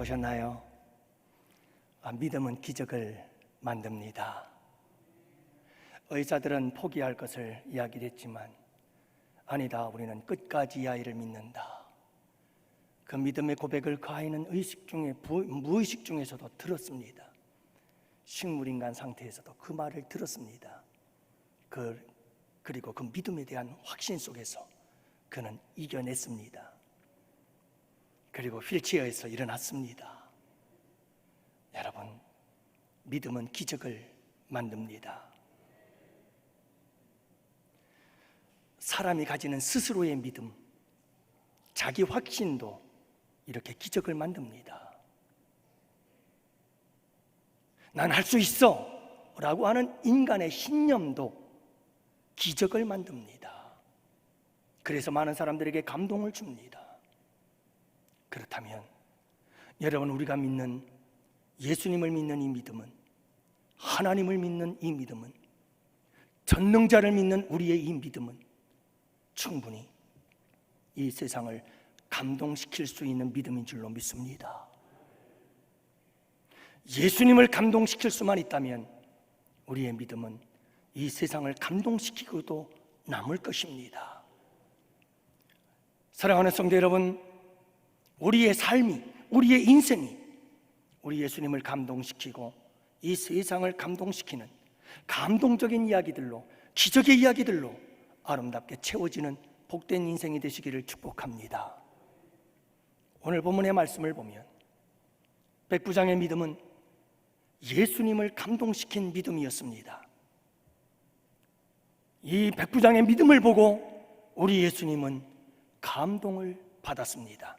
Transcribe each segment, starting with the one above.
보셨나요? 믿음은 기적을 만듭니다. 의사들은 포기할 것을 이야기했지만 아니다, 우리는 끝까지 이 아이를 믿는다. 그 믿음의 고백을 그 아이는 무의식 중에서도 들었습니다. 식물인간 상태에서도 그 말을 들었습니다. 그리고 그 믿음에 대한 확신 속에서 그는 이겨냈습니다. 그리고 휠체어에서 일어났습니다. 여러분, 믿음은 기적을 만듭니다. 사람이 가지는 스스로의 믿음, 자기 확신도 이렇게 기적을 만듭니다. 난 할 수 있어 라고 하는 인간의 신념도 기적을 만듭니다. 그래서 많은 사람들에게 감동을 줍니다. 그렇다면 여러분, 우리가 믿는 예수님을 믿는 이 믿음은, 하나님을 믿는 이 믿음은, 전능자를 믿는 우리의 이 믿음은 충분히 이 세상을 감동시킬 수 있는 믿음인 줄로 믿습니다. 예수님을 감동시킬 수만 있다면 우리의 믿음은 이 세상을 감동시키고도 남을 것입니다. 사랑하는 성도 여러분, 우리의 삶이, 우리의 인생이 우리 예수님을 감동시키고 이 세상을 감동시키는 감동적인 이야기들로, 기적의 이야기들로 아름답게 채워지는 복된 인생이 되시기를 축복합니다. 오늘 본문의 말씀을 보면 백부장의 믿음은 예수님을 감동시킨 믿음이었습니다. 이 백부장의 믿음을 보고 우리 예수님은 감동을 받았습니다.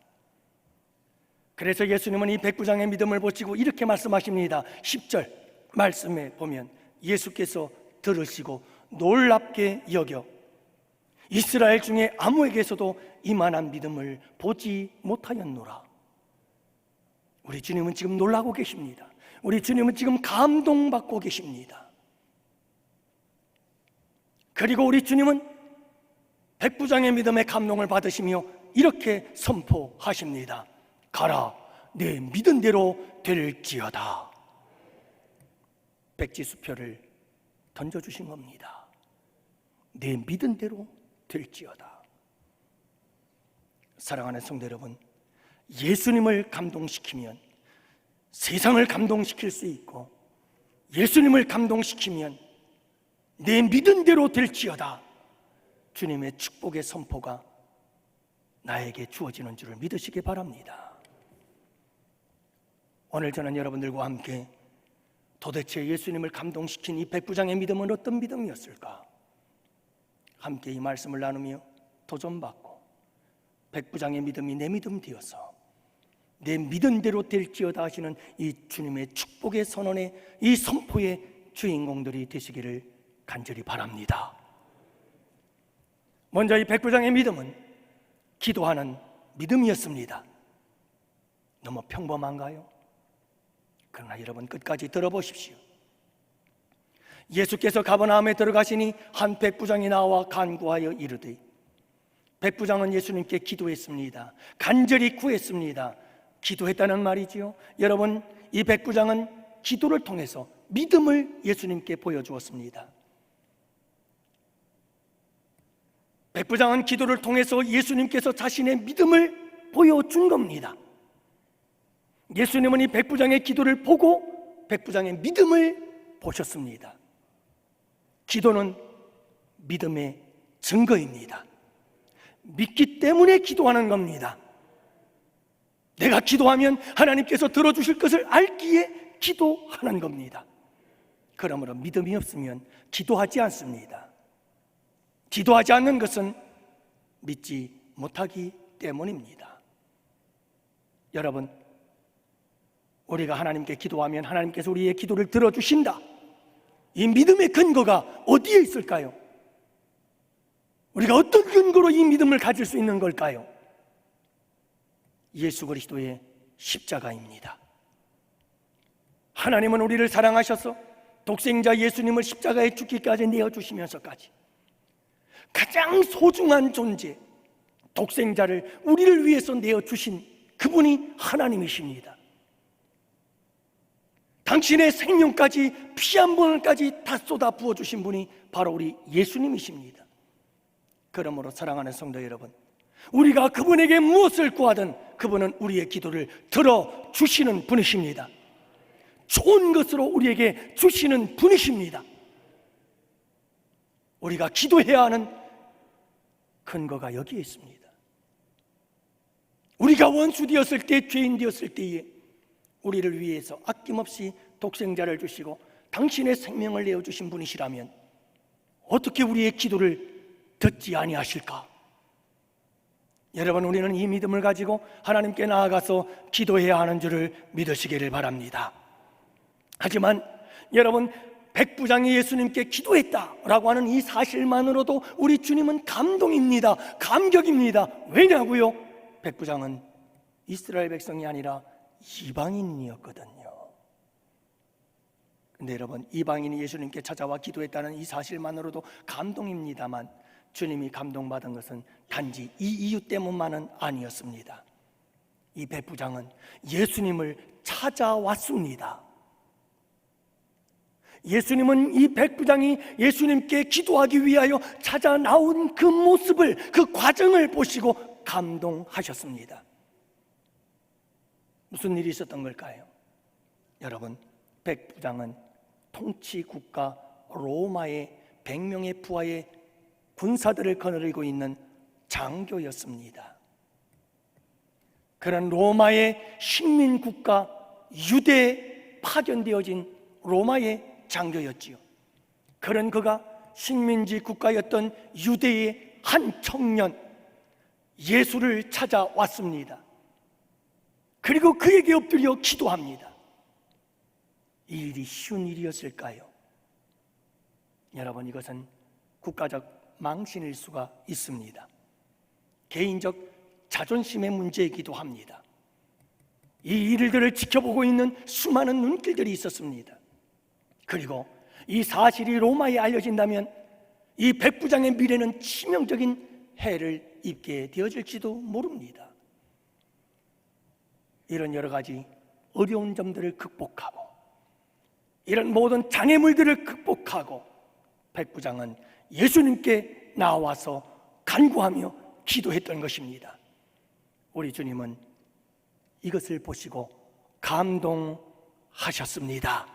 그래서 예수님은 이 백부장의 믿음을 보시고 이렇게 말씀하십니다. 10절 말씀에 보면 예수께서 들으시고 놀랍게 여겨 이스라엘 중에 아무에게서도 이만한 믿음을 보지 못하였노라. 우리 주님은 지금 놀라고 계십니다. 우리 주님은 지금 감동받고 계십니다. 그리고 우리 주님은 백부장의 믿음에 감동을 받으시며 이렇게 선포하십니다. 가라, 내 믿은 대로 될지어다. 백지수표를 던져주신 겁니다. 내 믿은 대로 될지어다. 사랑하는 성도 여러분, 예수님을 감동시키면 세상을 감동시킬 수 있고, 예수님을 감동시키면 내 믿은 대로 될지어다. 주님의 축복의 선포가 나에게 주어지는 줄을 믿으시기 바랍니다. 오늘 저는 여러분들과 함께 도대체 예수님을 감동시킨 이 백부장의 믿음은 어떤 믿음이었을까? 함께 이 말씀을 나누며 도전받고 백부장의 믿음이 내 믿음 되어서 내 믿은 대로 될지어다 하시는 이 주님의 축복의 선언의 이 선포의 주인공들이 되시기를 간절히 바랍니다. 먼저 이 백부장의 믿음은 기도하는 믿음이었습니다. 너무 평범한가요? 그러나 여러분, 끝까지 들어보십시오. 예수께서 가버나움에 들어가시니 한 백부장이 나와 간구하여 이르되, 백부장은 예수님께 기도했습니다. 간절히 구했습니다. 기도했다는 말이지요. 여러분, 이 백부장은 기도를 통해서 믿음을 예수님께 보여주었습니다. 백부장은 기도를 통해서 예수님께서 자신의 믿음을 보여준 겁니다. 예수님은 이 백부장의 기도를 보고 백부장의 믿음을 보셨습니다. 기도는 믿음의 증거입니다. 믿기 때문에 기도하는 겁니다. 내가 기도하면 하나님께서 들어주실 것을 알기에 기도하는 겁니다. 그러므로 믿음이 없으면 기도하지 않습니다. 기도하지 않는 것은 믿지 못하기 때문입니다. 여러분, 우리가 하나님께 기도하면 하나님께서 우리의 기도를 들어주신다. 이 믿음의 근거가 어디에 있을까요? 우리가 어떤 근거로 이 믿음을 가질 수 있는 걸까요? 예수 그리스도의 십자가입니다. 하나님은 우리를 사랑하셔서 독생자 예수님을 십자가에 죽기까지 내어주시면서까지 가장 소중한 존재, 독생자를 우리를 위해서 내어주신 그분이 하나님이십니다. 당신의 생명까지 피 한 번까지 다 쏟아 부어주신 분이 바로 우리 예수님이십니다. 그러므로 사랑하는 성도 여러분, 우리가 그분에게 무엇을 구하든 그분은 우리의 기도를 들어주시는 분이십니다. 좋은 것으로 우리에게 주시는 분이십니다. 우리가 기도해야 하는 근거가 여기에 있습니다. 우리가 원수 되었을 때, 죄인 되었을 때에 우리를 위해서 아낌없이 독생자를 주시고 당신의 생명을 내어주신 분이시라면 어떻게 우리의 기도를 듣지 아니하실까? 여러분, 우리는 이 믿음을 가지고 하나님께 나아가서 기도해야 하는 줄을 믿으시기를 바랍니다. 하지만 여러분, 백부장이 예수님께 기도했다라고 하는 이 사실만으로도 우리 주님은 감동입니다. 감격입니다. 왜냐고요? 백부장은 이스라엘 백성이 아니라 이방인이었거든요. 근데 여러분, 이방인이 예수님께 찾아와 기도했다는 이 사실만으로도 감동입니다만 주님이 감동받은 것은 단지 이 이유 때문만은 아니었습니다. 이 백부장은 예수님을 찾아왔습니다. 예수님은 이 백부장이 예수님께 기도하기 위하여 찾아 나온 그 모습을, 그 과정을 보시고 감동하셨습니다. 무슨 일이 있었던 걸까요? 여러분, 백부장은 통치 국가 로마의 100명의 부하의 군사들을 거느리고 있는 장교였습니다. 그런 로마의 식민 국가 유대에 파견되어진 로마의 장교였지요. 그런 그가 식민지 국가였던 유대의 한 청년 예수를 찾아왔습니다. 그리고 그에게 엎드려 기도합니다. 이 일이 쉬운 일이었을까요? 여러분, 이것은 국가적 망신일 수가 있습니다. 개인적 자존심의 문제이기도 합니다. 이 일들을 지켜보고 있는 수많은 눈길들이 있었습니다. 그리고 이 사실이 로마에 알려진다면 이 백부장의 미래는 치명적인 해를 입게 되어질지도 모릅니다. 이런 여러 가지 어려운 점들을 극복하고 이런 모든 장애물들을 극복하고 백부장은 예수님께 나와서 간구하며 기도했던 것입니다. 우리 주님은 이것을 보시고 감동하셨습니다.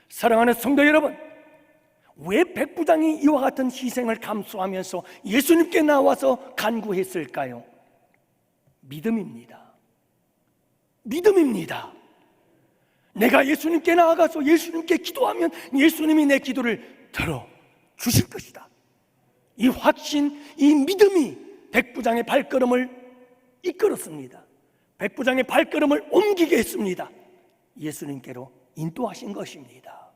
사랑하는 성도 여러분, 왜 백부장이 이와 같은 희생을 감수하면서 예수님께 나와서 간구했을까요? 믿음입니다. 믿음입니다. 내가 예수님께 나아가서 예수님께 기도하면 예수님이 내 기도를 들어주실 것이다. 이 확신, 이 믿음이 백부장의 발걸음을 이끌었습니다. 백부장의 발걸음을 옮기게 했습니다. 예수님께로 인도하신 것입니다.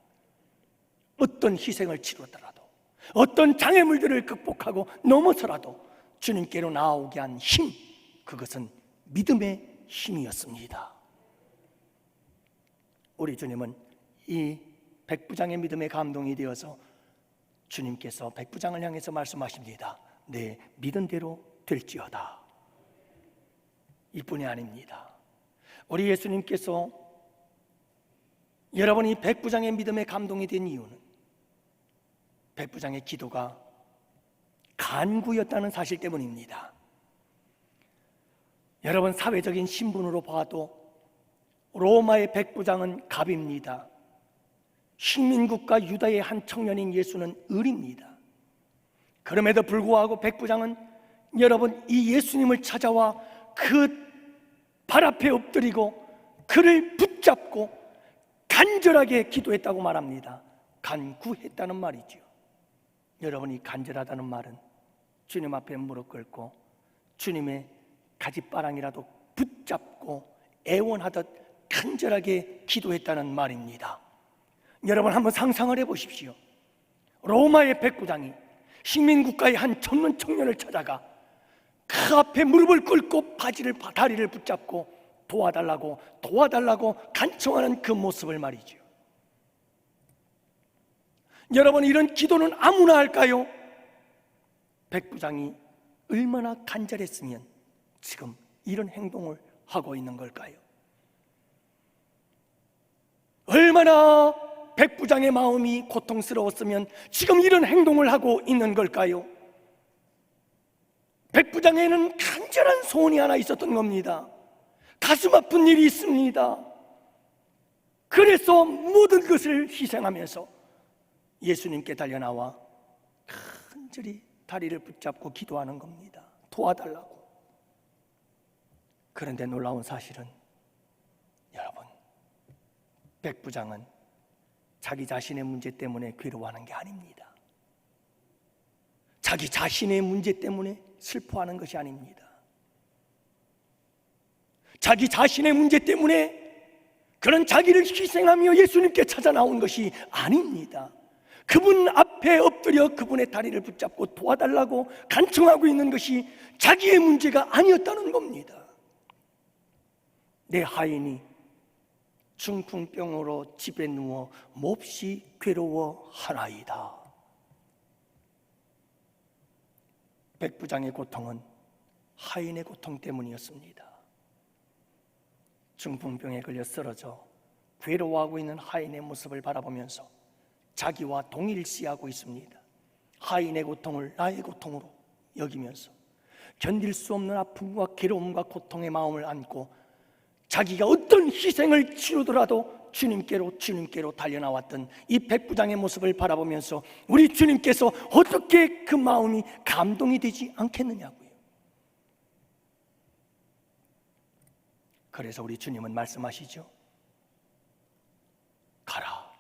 어떤 희생을 치르더라도, 어떤 장애물들을 극복하고 넘어서라도 주님께로 나오게 한 힘, 그것은 믿음의 힘이었습니다. 우리 주님은 이 백부장의 믿음에 감동이 되어서 주님께서 백부장을 향해서 말씀하십니다. 내 믿은 대로 될지어다. 이뿐이 아닙니다. 우리 예수님께서 여러분이 백부장의 믿음에 감동이 된 이유는 백부장의 기도가 간구였다는 사실 때문입니다. 여러분, 사회적인 신분으로 봐도 로마의 백부장은 갑입니다. 식민국가 유다의 한 청년인 예수는 을입니다. 그럼에도 불구하고 백부장은 여러분, 이 예수님을 찾아와 그 발 앞에 엎드리고 그를 붙잡고 간절하게 기도했다고 말합니다. 간구했다는 말이죠. 여러분이 간절하다는 말은 주님 앞에 무릎 꿇고 주님의 가지바랑이라도 붙잡고 애원하듯 간절하게 기도했다는 말입니다. 여러분, 한번 상상을 해보십시오. 로마의 백부장이 식민국가의 한 젊은 청년을 찾아가 그 앞에 무릎을 꿇고 다리를 붙잡고 도와달라고 간청하는 그 모습을 말이죠. 여러분, 이런 기도는 아무나 할까요? 백부장이 얼마나 간절했으면 지금 이런 행동을 하고 있는 걸까요? 얼마나 백부장의 마음이 고통스러웠으면 지금 이런 행동을 하고 있는 걸까요? 백부장에는 간절한 소원이 하나 있었던 겁니다. 가슴 아픈 일이 있습니다. 그래서 모든 것을 희생하면서 예수님께 달려나와 간절히 다리를 붙잡고 기도하는 겁니다. 도와달라고. 그런데 놀라운 사실은 여러분, 백부장은 자기 자신의 문제 때문에 괴로워하는 게 아닙니다. 자기 자신의 문제 때문에 슬퍼하는 것이 아닙니다. 자기 자신의 문제 때문에 그런 자기를 희생하며 예수님께 찾아 나온 것이 아닙니다. 그분 앞에 엎드려 그분의 다리를 붙잡고 도와달라고 간청하고 있는 것이 자기의 문제가 아니었다는 겁니다. 내 하인이 중풍병으로 집에 누워 몹시 괴로워하나이다. 백부장의 고통은 하인의 고통 때문이었습니다. 중풍병에 걸려 쓰러져 괴로워하고 있는 하인의 모습을 바라보면서 자기와 동일시하고 있습니다. 하인의 고통을 나의 고통으로 여기면서 견딜 수 없는 아픔과 괴로움과 고통의 마음을 안고 자기가 어떤 희생을 치르더라도 주님께로 달려나왔던 이 백부장의 모습을 바라보면서 우리 주님께서 어떻게 그 마음이 감동이 되지 않겠느냐고요. 그래서 우리 주님은 말씀하시죠. 가라,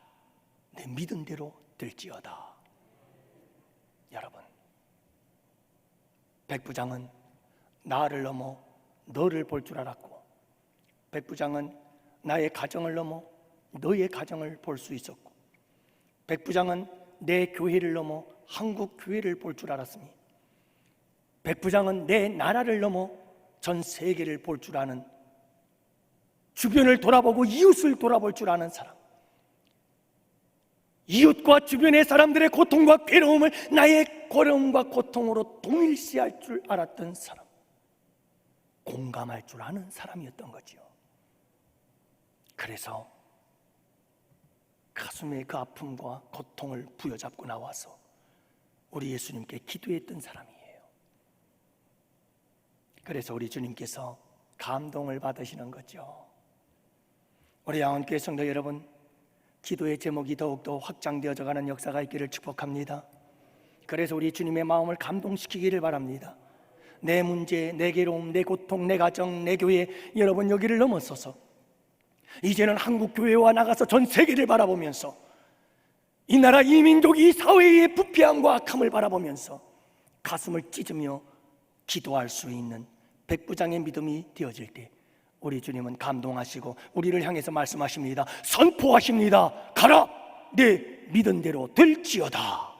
내 믿은 대로 될지어다. 여러분, 백부장은 나를 넘어 너를 볼 줄 알았고, 백부장은 나의 가정을 넘어 너의 가정을 볼 수 있었고, 백부장은 내 교회를 넘어 한국 교회를 볼 줄 알았으니, 백부장은 내 나라를 넘어 전 세계를 볼 줄 아는, 주변을 돌아보고 이웃을 돌아볼 줄 아는 사람, 이웃과 주변의 사람들의 고통과 괴로움을 나의 괴로움과 고통으로 동일시할 줄 알았던 사람, 공감할 줄 아는 사람이었던 거죠. 그래서 가슴의 그 아픔과 고통을 부여잡고 나와서 우리 예수님께 기도했던 사람이에요. 그래서 우리 주님께서 감동을 받으시는 거죠. 우리 양원교회 성도 여러분, 기도의 제목이 더욱더 확장되어져 가는 역사가 있기를 축복합니다. 그래서 우리 주님의 마음을 감동시키기를 바랍니다. 내 문제, 내 괴로움, 내 고통, 내 가정, 내 교회, 여러분 여기를 넘어서서 이제는 한국 교회와 나가서 전 세계를 바라보면서 이 나라 이 민족이 사회의 부패함과 악함을 바라보면서 가슴을 찢으며 기도할 수 있는 백부장의 믿음이 되어질 때 우리 주님은 감동하시고 우리를 향해서 말씀하십니다. 선포하십니다. 가라, 내 믿은 대로 될지어다.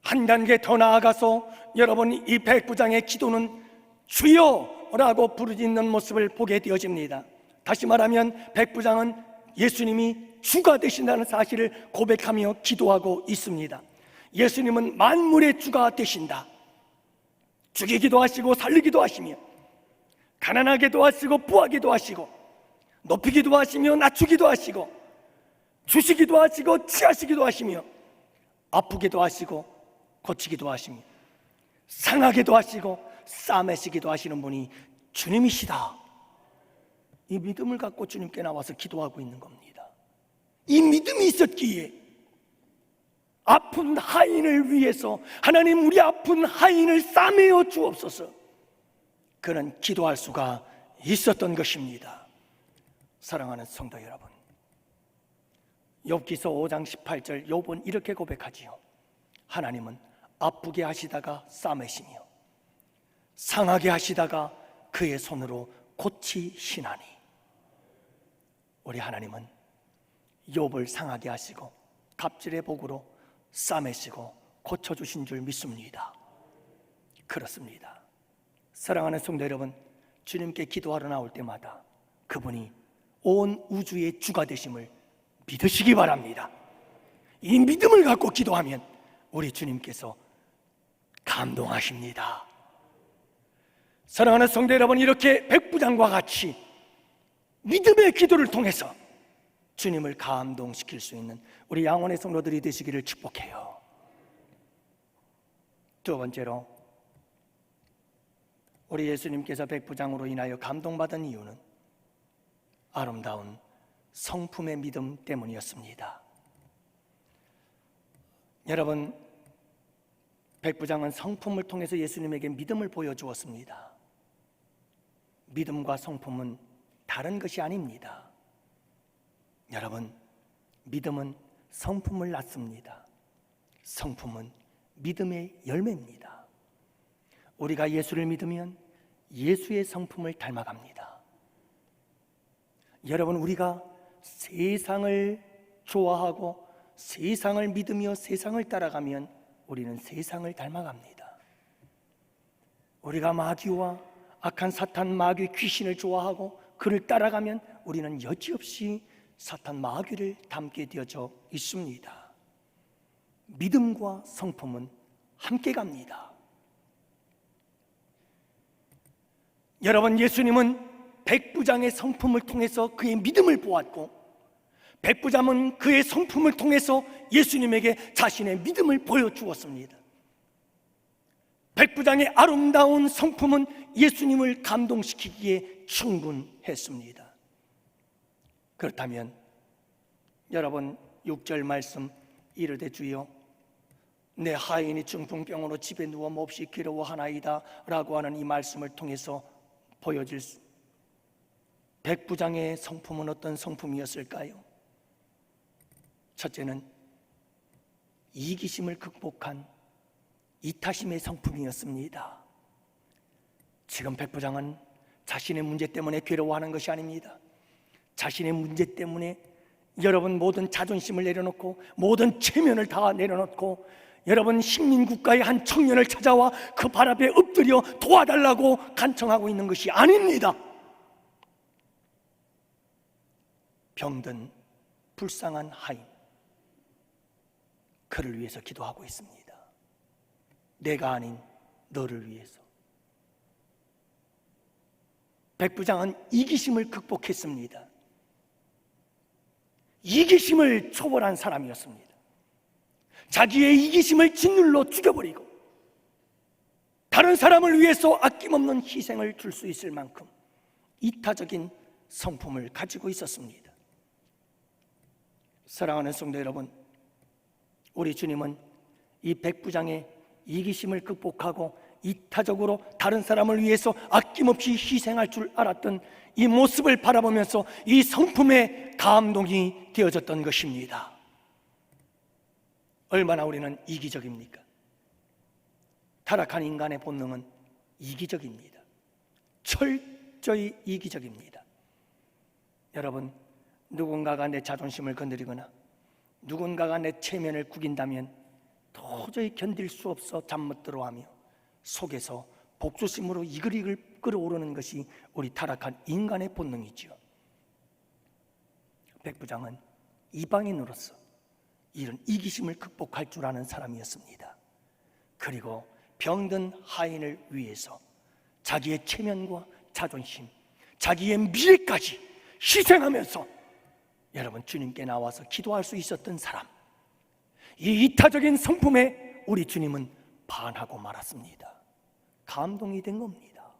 한 단계 더 나아가서 여러분, 이 백부장의 기도는 주여라고 부르짖는 모습을 보게 되어집니다. 다시 말하면 백부장은 예수님이 주가 되신다는 사실을 고백하며 기도하고 있습니다. 예수님은 만물의 주가 되신다. 죽이기도 하시고 살리기도 하시며, 가난하게도 하시고 부하게도 하시고, 높이기도 하시며 낮추기도 하시고, 주시기도 하시고 취하시기도 하시며, 아프기도 하시고 고치기도 하시며, 상하게도 하시고 싸매시기도 하시는 분이 주님이시다. 이 믿음을 갖고 주님께 나와서 기도하고 있는 겁니다. 이 믿음이 있었기에 아픈 하인을 위해서 하나님, 우리 아픈 하인을 싸매어 주옵소서, 그는 기도할 수가 있었던 것입니다. 사랑하는 성도 여러분, 욥기서 5장 18절 욥은 이렇게 고백하지요. 하나님은 아프게 하시다가 싸매시며 상하게 하시다가 그의 손으로 고치시나니. 우리 하나님은 욥을 상하게 하시고 갑질의 복으로 싸매시고 고쳐주신 줄 믿습니다. 그렇습니다. 사랑하는 성도 여러분, 주님께 기도하러 나올 때마다 그분이 온 우주의 주가 되심을 믿으시기 바랍니다. 이 믿음을 갖고 기도하면 우리 주님께서 감동하십니다. 사랑하는 성도 여러분, 이렇게 백부장과 같이 믿음의 기도를 통해서 주님을 감동시킬 수 있는 우리 양원의 성도들이 되시기를 축복해요. 두 번째로, 우리 예수님께서 백부장으로 인하여 감동받은 이유는 아름다운 성품의 믿음 때문이었습니다. 여러분, 백부장은 성품을 통해서 예수님에게 믿음을 보여주었습니다. 믿음과 성품은 다른 것이 아닙니다. 여러분, 믿음은 성품을 낳습니다. 성품은 믿음의 열매입니다. 우리가 예수를 믿으면 예수의 성품을 닮아갑니다. 여러분, 우리가 세상을 좋아하고 세상을 믿으며 세상을 따라가면 우리는 세상을 닮아갑니다. 우리가 마귀와 악한 사탄, 마귀, 귀신을 좋아하고 그를 따라가면 우리는 여지없이 사탄, 마귀를 닮게 되어져 있습니다. 믿음과 성품은 함께 갑니다. 여러분, 예수님은 백부장의 성품을 통해서 그의 믿음을 보았고, 백부장은 그의 성품을 통해서 예수님에게 자신의 믿음을 보여주었습니다. 백부장의 아름다운 성품은 예수님을 감동시키기에 충분했습니다. 그렇다면 여러분, 6절 말씀 이르되 주여 내 하인이 중풍병으로 집에 누워 몹시 괴로워하나이다 라고 하는 이 말씀을 통해서 보여질 백부장의 성품은 어떤 성품이었을까요? 첫째는 이기심을 극복한 이타심의 성품이었습니다. 지금 백부장은 자신의 문제 때문에 괴로워하는 것이 아닙니다. 자신의 문제 때문에 여러분 모든 자존심을 내려놓고 모든 체면을 다 내려놓고 여러분 식민국가의 한 청년을 찾아와 그 발 앞에 엎드려 도와달라고 간청하고 있는 것이 아닙니다. 병든 불쌍한 하인, 그를 위해서 기도하고 있습니다. 내가 아닌 너를 위해서. 백부장은 이기심을 극복했습니다. 이기심을 초월한 사람이었습니다. 자기의 이기심을 짓눌러 죽여버리고 다른 사람을 위해서 아낌없는 희생을 줄 수 있을 만큼 이타적인 성품을 가지고 있었습니다. 사랑하는 성도 여러분, 우리 주님은 이 백부장의 이기심을 극복하고 이타적으로 다른 사람을 위해서 아낌없이 희생할 줄 알았던 이 모습을 바라보면서 이 성품에 감동이 되어졌던 것입니다. 얼마나 우리는 이기적입니까? 타락한 인간의 본능은 이기적입니다. 철저히 이기적입니다. 여러분, 누군가가 내 자존심을 건드리거나 누군가가 내 체면을 구긴다면 도저히 견딜 수 없어 잠 못 들어하며 속에서 복수심으로 이글이글 끓어오르는 것이 우리 타락한 인간의 본능이지요. 백부장은 이방인으로서 이런 이기심을 극복할 줄 아는 사람이었습니다. 그리고 병든 하인을 위해서 자기의 체면과 자존심, 자기의 미래까지 희생하면서 여러분 주님께 나와서 기도할 수 있었던 사람, 이 이타적인 성품에 우리 주님은 반하고 말았습니다. 감동이 된 겁니다.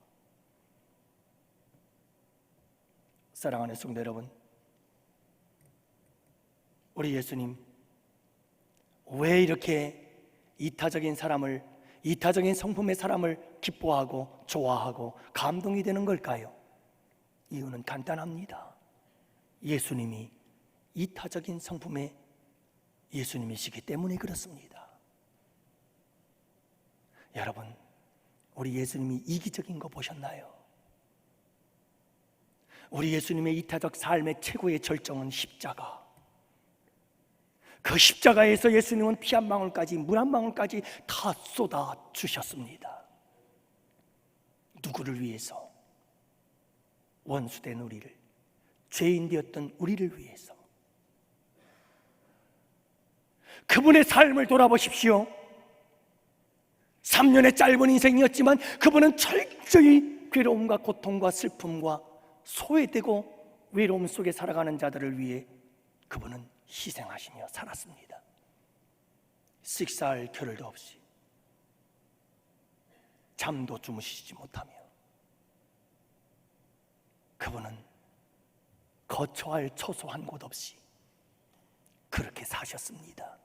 사랑하는 성도 여러분, 우리 예수님 왜 이렇게 이타적인 성품의 사람을 기뻐하고 좋아하고 감동이 되는 걸까요? 이유는 간단합니다. 예수님이 이타적인 성품의 예수님이시기 때문에 그렇습니다. 여러분, 우리 예수님이 이기적인 거 보셨나요? 우리 예수님의 이타적 삶의 최고의 절정은 십자가. 그 십자가에서 예수님은 피 한 방울까지 물 한 방울까지 다 쏟아 주셨습니다. 누구를 위해서? 원수된 우리를, 죄인 되었던 우리를 위해서. 그분의 삶을 돌아보십시오. 3년의 짧은 인생이었지만 그분은 철저히 괴로움과 고통과 슬픔과 소외되고 외로움 속에 살아가는 자들을 위해 그분은 희생하시며 살았습니다. 식사할 겨를도 없이, 잠도 주무시지 못하며 그분은 거처할 초소한 곳 없이 그렇게 사셨습니다.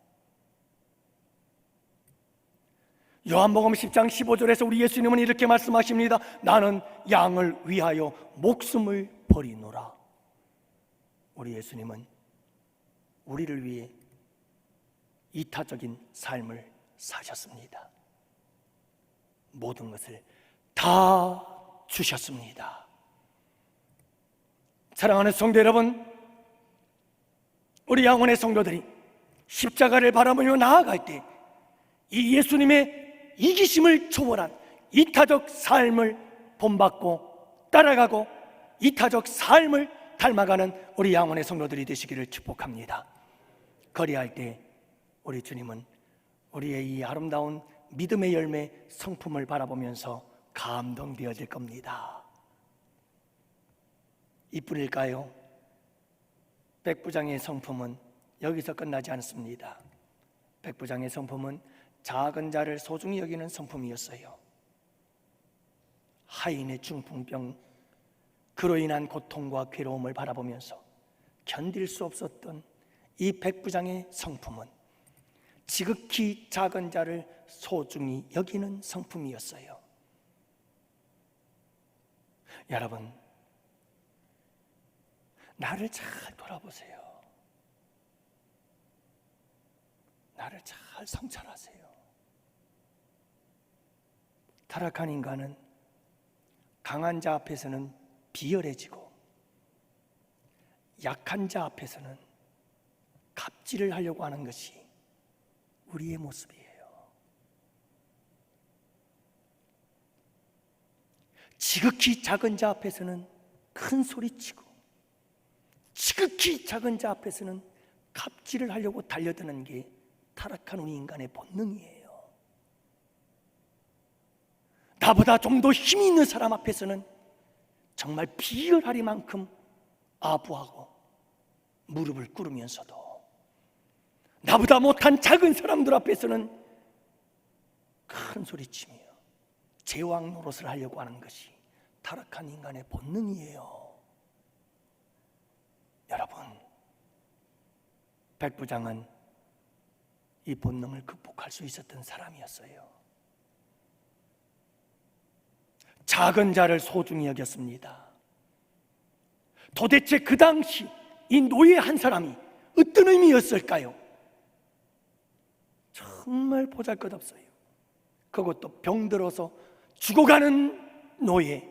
요한복음 10장 15절에서 우리 예수님은 이렇게 말씀하십니다. 나는 양을 위하여 목숨을 버리노라. 우리 예수님은 우리를 위해 이타적인 삶을 사셨습니다. 모든 것을 다 주셨습니다. 사랑하는 성도 여러분, 우리 양원의 성도들이 십자가를 바라보며 나아갈 때 이 예수님의 이기심을 초월한 이타적 삶을 본받고 따라가고 이타적 삶을 닮아가는 우리 양원의 성도들이 되시기를 축복합니다. 거리할 때 우리 주님은 우리의 이 아름다운 믿음의 열매 성품을 바라보면서 감동되어질 겁니다. 이뿐일까요? 백부장의 성품은 여기서 끝나지 않습니다. 백부장의 성품은 작은 자를 소중히 여기는 성품이었어요. 하인의 중풍병, 그로 인한 고통과 괴로움을 바라보면서 견딜 수 없었던 이 백부장의 성품은 지극히 작은 자를 소중히 여기는 성품이었어요. 여러분, 나를 잘 돌아보세요. 나를 잘 성찰하세요. 타락한 인간은 강한 자 앞에서는 비열해지고 약한 자 앞에서는 갑질을 하려고 하는 것이 우리의 모습이에요. 지극히 작은 자 앞에서는 큰 소리치고 지극히 작은 자 앞에서는 갑질을 하려고 달려드는 게 타락한 우리 인간의 본능이에요. 나보다 좀 더 힘이 있는 사람 앞에서는 정말 비열하리만큼 아부하고 무릎을 꿇으면서도 나보다 못한 작은 사람들 앞에서는 큰 소리치며 제왕 노릇을 하려고 하는 것이 타락한 인간의 본능이에요. 여러분, 백부장은 이 본능을 극복할 수 있었던 사람이었어요. 작은 자를 소중히 여겼습니다. 도대체 그 당시 이 노예 한 사람이 어떤 의미였을까요? 정말 보잘것없어요. 그것도 병들어서 죽어가는 노예,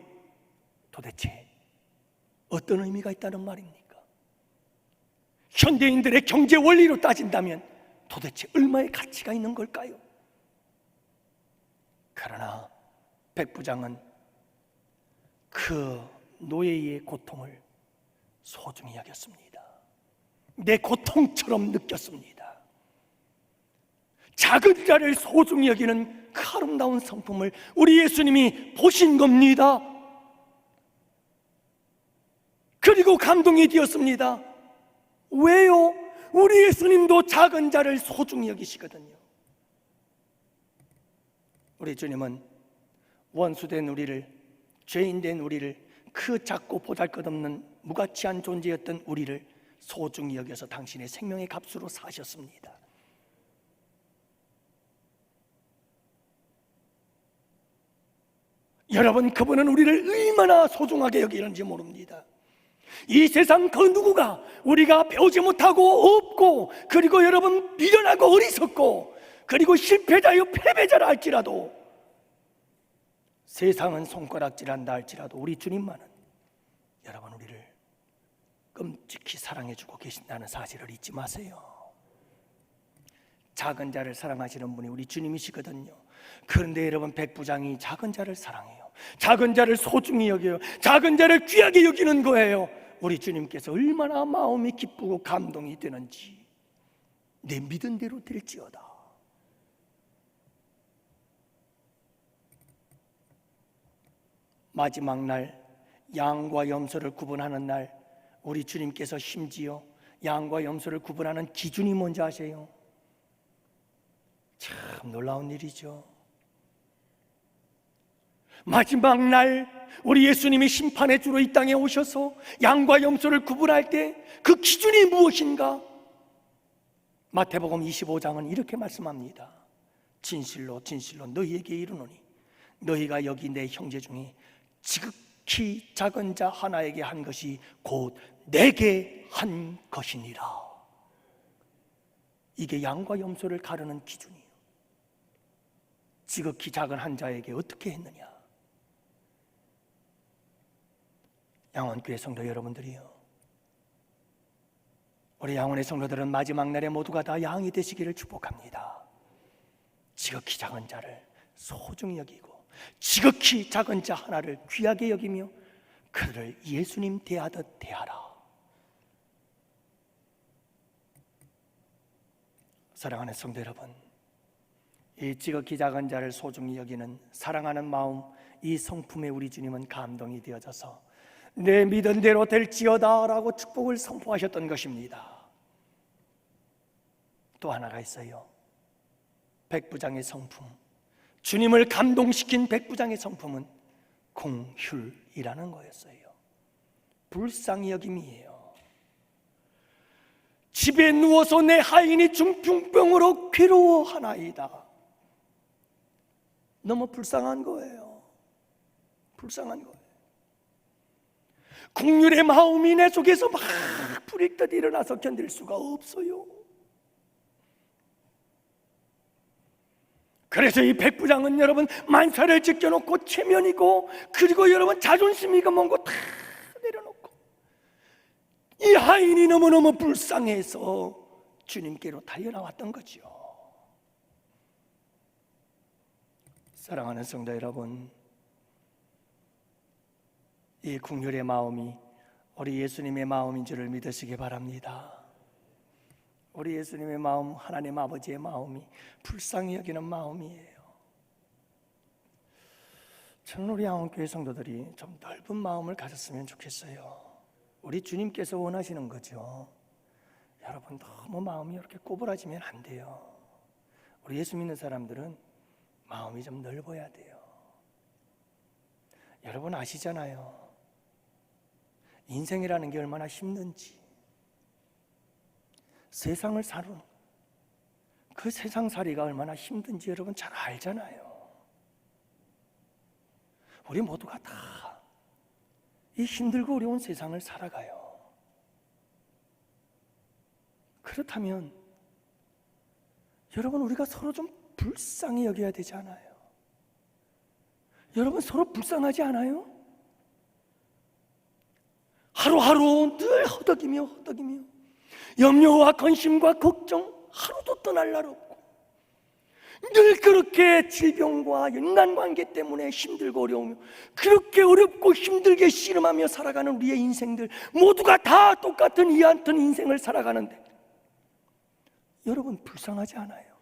도대체 어떤 의미가 있다는 말입니까? 현대인들의 경제 원리로 따진다면 도대체 얼마의 가치가 있는 걸까요? 그러나 백부장은 그 노예의 고통을 소중히 여겼습니다. 내 고통처럼 느꼈습니다. 작은 자를 소중히 여기는 그 아름다운 성품을 우리 예수님이 보신 겁니다. 그리고 감동이 되었습니다. 왜요? 우리 예수님도 작은 자를 소중히 여기시거든요. 우리 주님은 원수된 우리를, 죄인된 우리를, 그 작고 보잘것없는 무가치한 존재였던 우리를 소중히 여겨서 당신의 생명의 값으로 사셨습니다. 여러분, 그분은 우리를 얼마나 소중하게 여기는지 모릅니다. 이 세상 그 누구가 우리가 배우지 못하고 없고, 그리고 여러분 미련하고 어리석고, 그리고 실패자요 패배자라 할지라도, 세상은 손가락질한다 할지라도 우리 주님만은 여러분 우리를 끔찍히 사랑해주고 계신다는 사실을 잊지 마세요. 작은 자를 사랑하시는 분이 우리 주님이시거든요. 그런데 여러분, 백부장이 작은 자를 사랑해요. 작은 자를 소중히 여겨요. 작은 자를 귀하게 여기는 거예요. 우리 주님께서 얼마나 마음이 기쁘고 감동이 되는지, 내 믿은 대로 될지어다. 마지막 날, 양과 염소를 구분하는 날, 우리 주님께서 심지어 양과 염소를 구분하는 기준이 뭔지 아세요? 참 놀라운 일이죠. 마지막 날 우리 예수님이 심판의 주로 이 땅에 오셔서 양과 염소를 구분할 때 그 기준이 무엇인가? 마태복음 25장은 이렇게 말씀합니다. 진실로 진실로 너희에게 이르노니 너희가 여기 내 형제 중에 지극히 작은 자 하나에게 한 것이 곧 내게 한 것이니라. 이게 양과 염소를 가르는 기준이에요. 지극히 작은 한 자에게 어떻게 했느냐? 양원교회 성도 여러분들이요, 우리 양원의 성도들은 마지막 날에 모두가 다 양이 되시기를 축복합니다. 지극히 작은 자를 소중히 여기고 지극히 작은 자 하나를 귀하게 여기며 그를 예수님 대하듯 대하라. 사랑하는 성도 여러분, 이 지극히 작은 자를 소중히 여기는 사랑하는 마음, 이 성품에 우리 주님은 감동이 되어져서 내 믿은 대로 될지어다 라고 축복을 선포하셨던 것입니다. 또 하나가 있어요. 백부장의 성품, 주님을 감동시킨 백부장의 성품은 공휼이라는 거였어요. 불쌍히 여김이에요. 집에 누워서 내 하인이 중풍병으로 괴로워하나이다. 너무 불쌍한 거예요. 불쌍한 거예요. 긍휼의 마음이 내 속에서 막 불익듯 일어나서 견딜 수가 없어요. 그래서 이 백부장은 여러분 만사를 지켜놓고 체면이고, 그리고 여러분 자존심이고 뭔고 다 내려놓고, 이 하인이 너무너무 불쌍해서 주님께로 달려나왔던 거죠. 사랑하는 성도 여러분, 이 긍휼의 마음이 우리 예수님의 마음인 줄을 믿으시기 바랍니다. 우리 예수님의 마음, 하나님 아버지의 마음이 불쌍히 여기는 마음이에요. 저는 우리 양원교회 성도들이 좀 넓은 마음을 가졌으면 좋겠어요. 우리 주님께서 원하시는 거죠. 여러분 너무 마음이 이렇게 꼬부라지면 안 돼요. 우리 예수 믿는 사람들은 마음이 좀 넓어야 돼요. 여러분 아시잖아요. 인생이라는 게 얼마나 힘든지. 세상을 사는 그 세상살이가 얼마나 힘든지 여러분 잘 알잖아요. 우리 모두가 다 이 힘들고 어려운 세상을 살아가요. 그렇다면 여러분 우리가 서로 좀 불쌍히 여겨야 되지 않아요? 여러분 서로 불쌍하지 않아요? 하루하루 늘 허덕이며 염려와 근심과 걱정 하루도 떠날 날 없고, 늘 그렇게 질병과 인간관계 때문에 힘들고 어려우며 그렇게 어렵고 힘들게 씨름하며 살아가는 우리의 인생들 모두가 다 똑같은 이 같은 인생을 살아가는데 여러분 불쌍하지 않아요?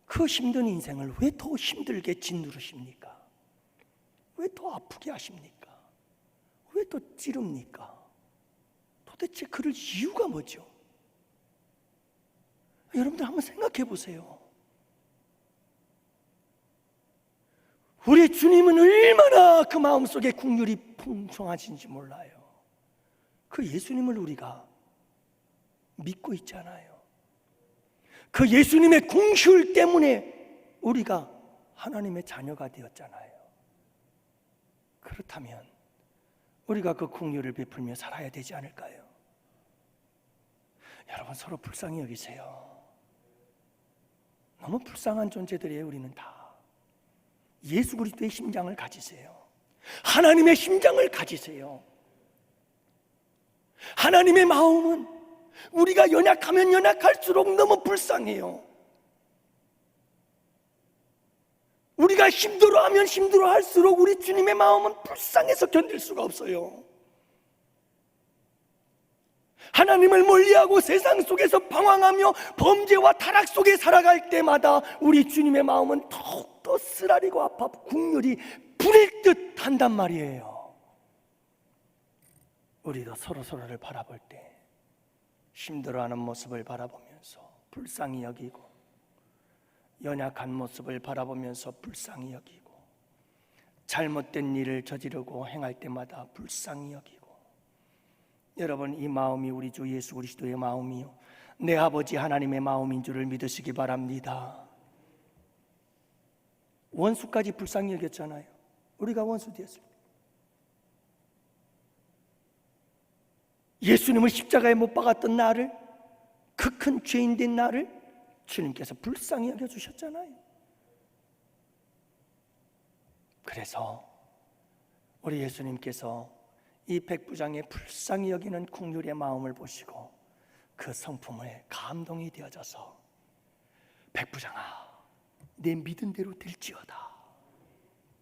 그 힘든 인생을 왜 더 힘들게 짓누르십니까? 왜 더 아프게 하십니까? 왜 더 찌릅니까? 도대체 그럴 이유가 뭐죠? 여러분들 한번 생각해 보세요. 우리 주님은 얼마나 그 마음속에 긍휼이 풍성하신지 몰라요. 그 예수님을 우리가 믿고 있잖아요. 그 예수님의 긍휼 때문에 우리가 하나님의 자녀가 되었잖아요. 그렇다면 우리가 그 긍휼을 베풀며 살아야 되지 않을까요? 여러분 서로 불쌍히 여기세요. 너무 불쌍한 존재들이에요. 우리는 다 예수 그리스도의 심장을 가지세요. 하나님의 심장을 가지세요. 하나님의 마음은 우리가 연약하면 연약할수록 너무 불쌍해요. 우리가 힘들어하면 힘들어할수록 우리 주님의 마음은 불쌍해서 견딜 수가 없어요. 하나님을 멀리하고 세상 속에서 방황하며 범죄와 타락 속에 살아갈 때마다 우리 주님의 마음은 더욱더 쓰라리고 아파 긍휼이 불일 듯 한단 말이에요. 우리도 서로서로를 바라볼 때 힘들어하는 모습을 바라보면서 불쌍히 여기고, 연약한 모습을 바라보면서 불쌍히 여기고, 잘못된 일을 저지르고 행할 때마다 불쌍히 여기고, 여러분, 이 마음이 우리 주 예수 그리스도의 마음이요 내 아버지 하나님의 마음인 줄을 믿으시기 바랍니다. 원수까지 불쌍히 여겼잖아요. 우리가 원수 되었습니다. 예수님을 십자가에 못 박았던 나를, 그 큰 죄인 된 나를 주님께서 불쌍히 여겨주셨잖아요. 그래서 우리 예수님께서 이 백부장의 불쌍히 여기는 긍휼의 마음을 보시고 그 성품에 감동이 되어져서 백부장아, 내 믿은 대로 될지어다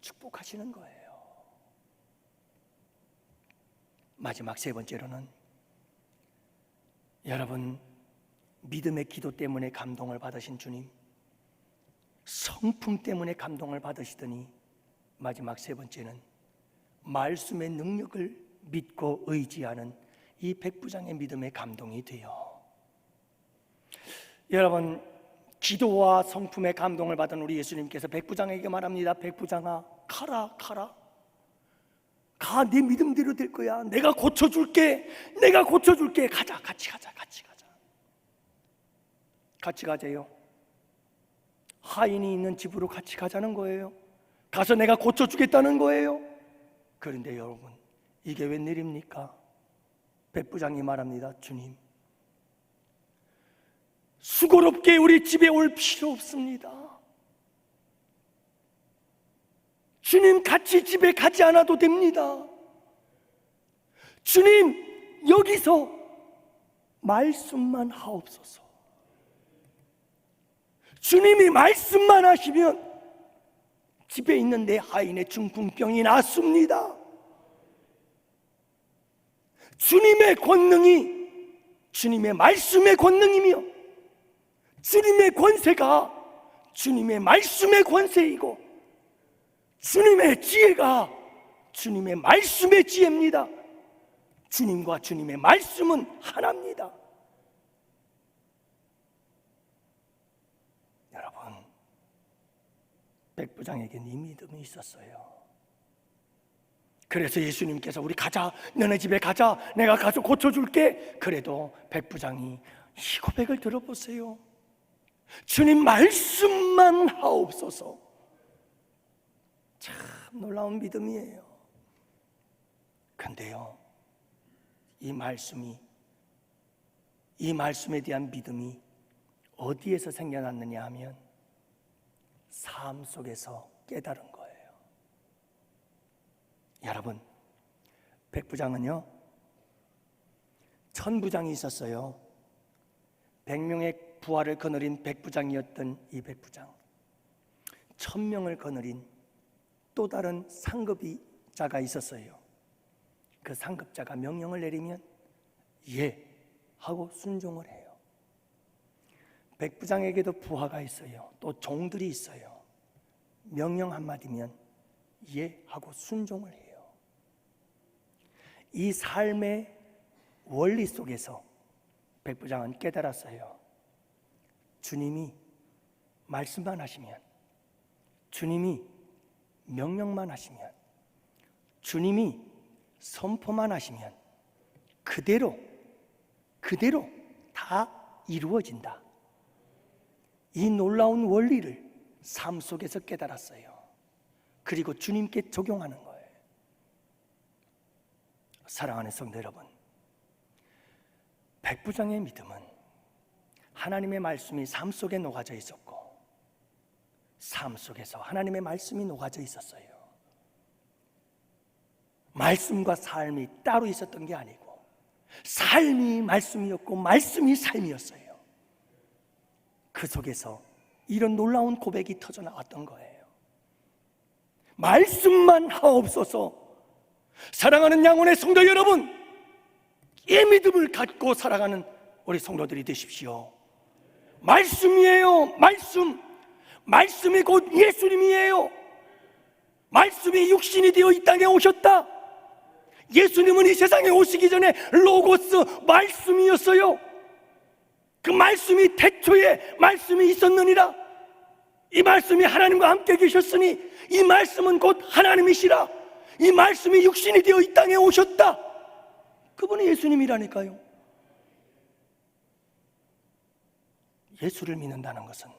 축복하시는 거예요. 마지막 세 번째로는, 여러분, 믿음의 기도 때문에 감동을 받으신 주님, 성품 때문에 감동을 받으시더니 마지막 세 번째는 말씀의 능력을 믿고 의지하는 이 백부장의 믿음에 감동이 돼요. 여러분, 기도와 성품의 감동을 받은 우리 예수님께서 백부장에게 말합니다. 백부장아, 가라, 가라. 가, 네 믿음대로 될 거야. 내가 고쳐줄게. 내가 고쳐줄게. 가자, 같이 가자, 같이 가자. 같이 가자요. 하인이 있는 집으로 같이 가자는 거예요. 가서 내가 고쳐주겠다는 거예요. 그런데 여러분, 이게 웬일입니까? 백부장이 말합니다. 주님, 수고롭게 우리 집에 올 필요 없습니다. 주님, 같이 집에 가지 않아도 됩니다. 주님, 여기서 말씀만 하옵소서. 주님이 말씀만 하시면 집에 있는 내 하인의 중풍병이 낫습니다. 주님의 권능이 주님의 말씀의 권능이며, 주님의 권세가 주님의 말씀의 권세이고, 주님의 지혜가 주님의 말씀의 지혜입니다. 주님과 주님의 말씀은 하나입니다. 여러분, 백부장에게는 이 믿음이 있었어요. 그래서 예수님께서 우리 가자, 너네 집에 가자, 내가 가서 고쳐줄게. 그래도 백부장이 이 고백을 들어보세요. 주님 말씀만 하옵소서. 참 놀라운 믿음이에요. 근데요, 이 말씀에 대한 믿음이 어디에서 생겨났느냐 하면 삶 속에서 깨달은 거예요. 여러분, 백부장은요, 1000부장이 있었어요. 100명의 부하를 거느린 백부장이었던 이 백부장, 1000명을 거느린 또 다른 상급자가 있었어요. 그 상급자가 명령을 내리면 예 하고 순종을 해요. 백부장에게도 부하가 있어요. 또 종들이 있어요. 명령 한마디면 예 하고 순종을 해요. 이 삶의 원리 속에서 백부장은 깨달았어요. 주님이 말씀만 하시면, 주님이 명령만 하시면, 주님이 선포만 하시면 그대로 다 이루어진다. 이 놀라운 원리를 삶 속에서 깨달았어요. 그리고 주님께 적용하는 거예요. 사랑하는 성도 여러분, 백부장의 믿음은 하나님의 말씀이 삶 속에 녹아져 있었고, 삶 속에서 하나님의 말씀이 녹아져 있었어요. 말씀과 삶이 따로 있었던 게 아니고, 삶이 말씀이었고 말씀이 삶이었어요. 그 속에서 이런 놀라운 고백이 터져 나왔던 거예요. 말씀만 하옵소서. 사랑하는 양원의 성도 여러분, 이 믿음을 갖고 살아가는 우리 성도들이 되십시오. 말씀이에요. 말씀이 곧 예수님이에요. 말씀이 육신이 되어 이 땅에 오셨다. 예수님은 이 세상에 오시기 전에 로고스 말씀이었어요. 그 말씀이 태초에 말씀이 있었느니라. 이 말씀이 하나님과 함께 계셨으니 이 말씀은 곧 하나님이시라. 이 말씀이 육신이 되어 이 땅에 오셨다. 그분이 예수님이라니까요. 예수를 믿는다는 것은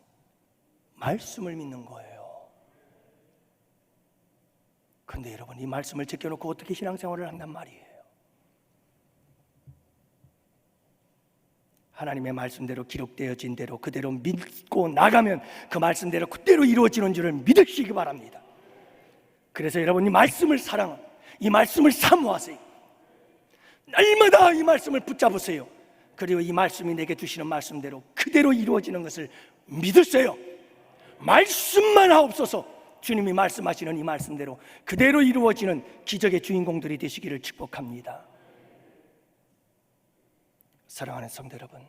말씀을 믿는 거예요. 그런데 여러분, 이 말씀을 제껴놓고 어떻게 신앙생활을 한단 말이에요? 하나님의 말씀대로 기록되어진 대로 그대로 믿고 나가면 그 말씀대로 그대로 이루어지는 줄을 믿으시기 바랍니다. 그래서 여러분, 이 말씀을 사랑하고 이 말씀을 사모하세요. 날마다 이 말씀을 붙잡으세요. 그리고 이 말씀이 내게 주시는 말씀대로 그대로 이루어지는 것을 믿으세요. 말씀만 하옵소서. 주님이 말씀하시는 이 말씀대로 그대로 이루어지는 기적의 주인공들이 되시기를 축복합니다. 사랑하는 성도 여러분,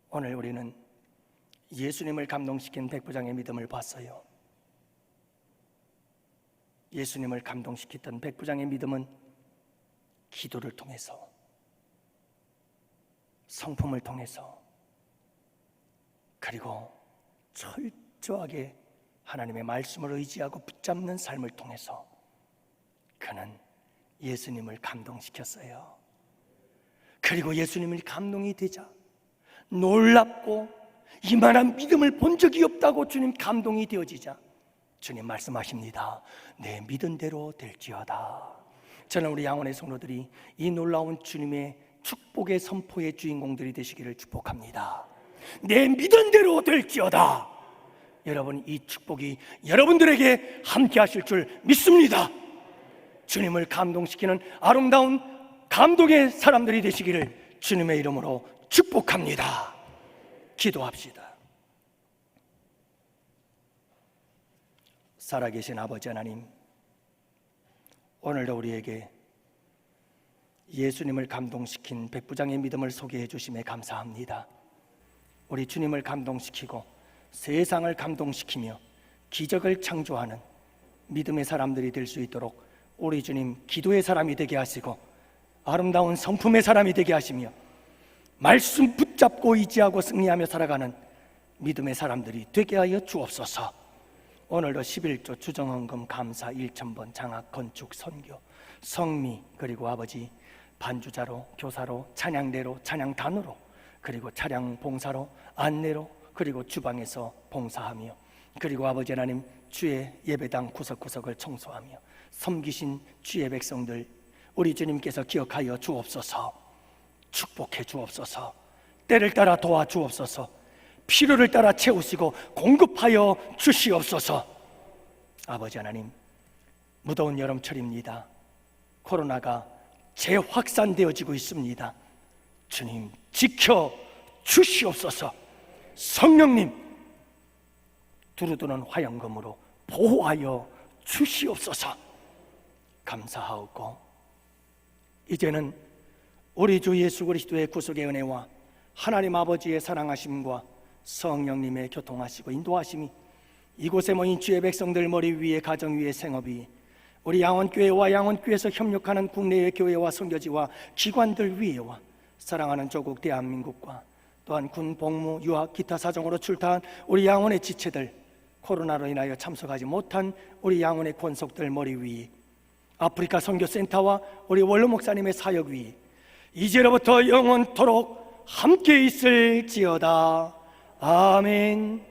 오늘 우리는 예수님을 감동시킨 백부장의 믿음을 봤어요. 예수님을 감동시켰던 백부장의 믿음은 기도를 통해서, 성품을 통해서, 그리고 철저하게 하나님의 말씀을 의지하고 붙잡는 삶을 통해서 그는 예수님을 감동시켰어요. 그리고 예수님이 감동이 되자 놀랍고 이만한 믿음을 본 적이 없다고 주님 감동이 되어지자 주님 말씀하십니다. 내 믿은 대로 될지어다. 저는 우리 양원의 성도들이 이 놀라운 주님의 축복의 선포의 주인공들이 되시기를 축복합니다. 내 믿은 대로 될지어다. 여러분, 이 축복이 여러분들에게 함께 하실 줄 믿습니다. 주님을 감동시키는 아름다운 감동의 사람들이 되시기를 주님의 이름으로 축복합니다. 기도합시다. 살아계신 아버지 하나님, 오늘도 우리에게 예수님을 감동시킨 백부장의 믿음을 소개해 주심에 감사합니다. 우리 주님을 감동시키고 세상을 감동시키며 기적을 창조하는 믿음의 사람들이 될 수 있도록 우리 주님 기도의 사람이 되게 하시고 아름다운 성품의 사람이 되게 하시며 말씀 붙잡고 의지하고 승리하며 살아가는 믿음의 사람들이 되게 하여 주옵소서. 오늘도 11조 주정헌금 감사 1,000번 장학 건축 선교 성미 그리고 아버지 반주자로 교사로 찬양대로 찬양단으로 그리고 차량 봉사로 안내로 그리고 주방에서 봉사하며 그리고 아버지 하나님 주의 예배당 구석구석을 청소하며 섬기신 주의 백성들 우리 주님께서 기억하여 주옵소서. 축복해 주옵소서. 때를 따라 도와주옵소서. 필요를 따라 채우시고 공급하여 주시옵소서. 아버지 하나님, 무더운 여름철입니다. 코로나가 재확산되어지고 있습니다. 주님 지켜 주시옵소서. 성령님 두루두는 화영검으로 보호하여 주시옵소서. 감사하옵고 이제는 우리 주 예수 그리스도의 구속의 은혜와 하나님 아버지의 사랑하심과 성령님의 교통하시고 인도하심이 이곳에 모인 주의 백성들 머리 위에 가정 위에 생업 위에 우리 양원교회와 양원교회에서 협력하는 국내의 교회와 선교지와 기관들 위에와 사랑하는 조국 대한민국과 또한 군 복무 유학 기타 사정으로 출타한 우리 양원의 지체들 코로나로 인하여 참석하지 못한 우리 양원의 권속들 머리 위에 아프리카 선교센터와 우리 원로 목사님의 사역 위에 이제로부터 영원토록 함께 있을지어다. 아멘.